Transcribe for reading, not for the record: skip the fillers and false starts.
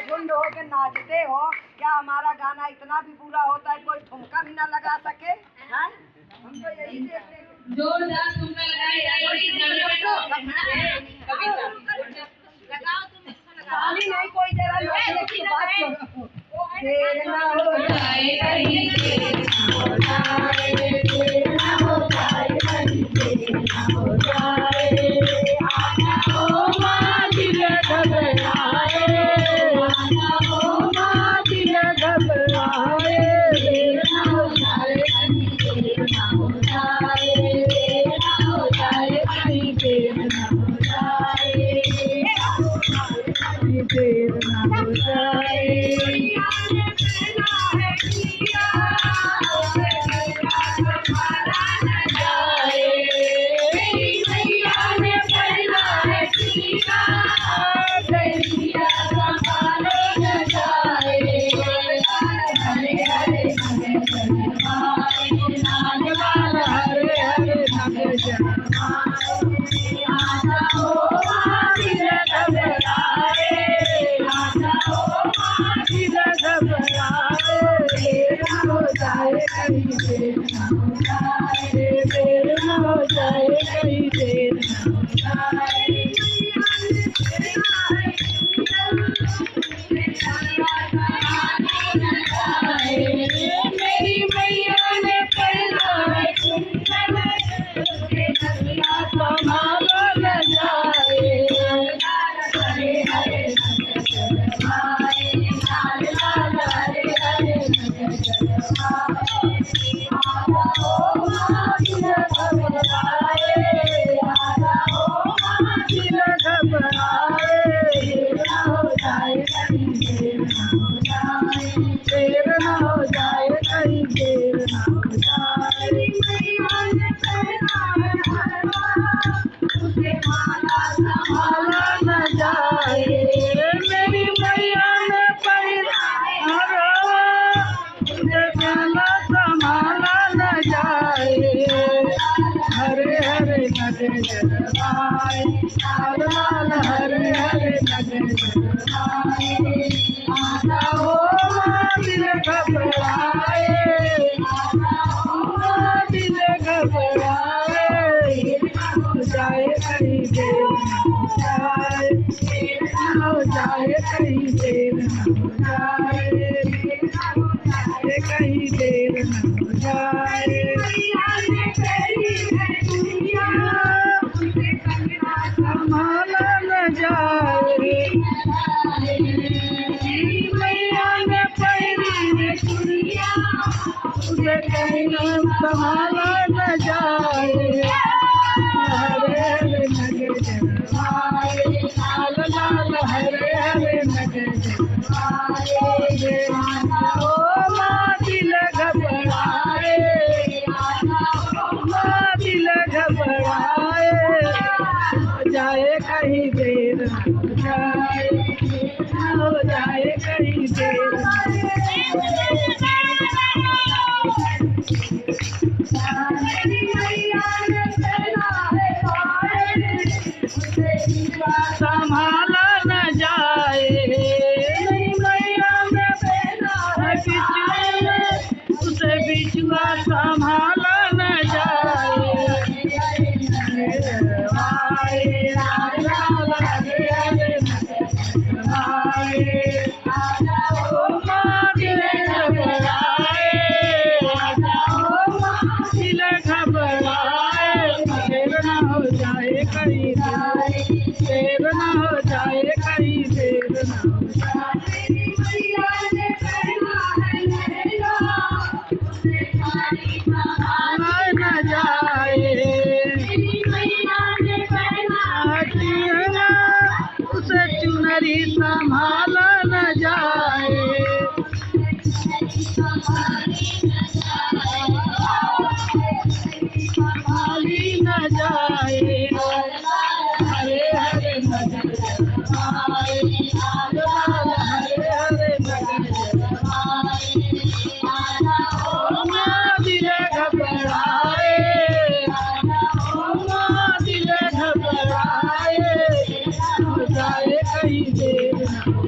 झुंड हो के नाचते हो, क्या हमारा गाना इतना भी बुरा होता है कोई ठुमका भी ना लगा सके? हैं? हम तो यही देखते हैं। जोरदार ठुमका लगाओ तुम खाली नहीं कोई जरा नाचने की बात करो। देर ना हो जाए कहीं, देर ना हो जाए, देर ना हो जाए कहीं, देर ना हो जाए। आना हो माँ दिल घबराए, आना हो माँ दिल घबराए। देर ना हो जाए कहीं, देर ना हो जाए, देर ना हो जाए कहीं, देर ना हो जाए, देर ना हो जाए। संभाला न जाए, संभाली न जाए। हरे हरे जाए कहीं देर न हो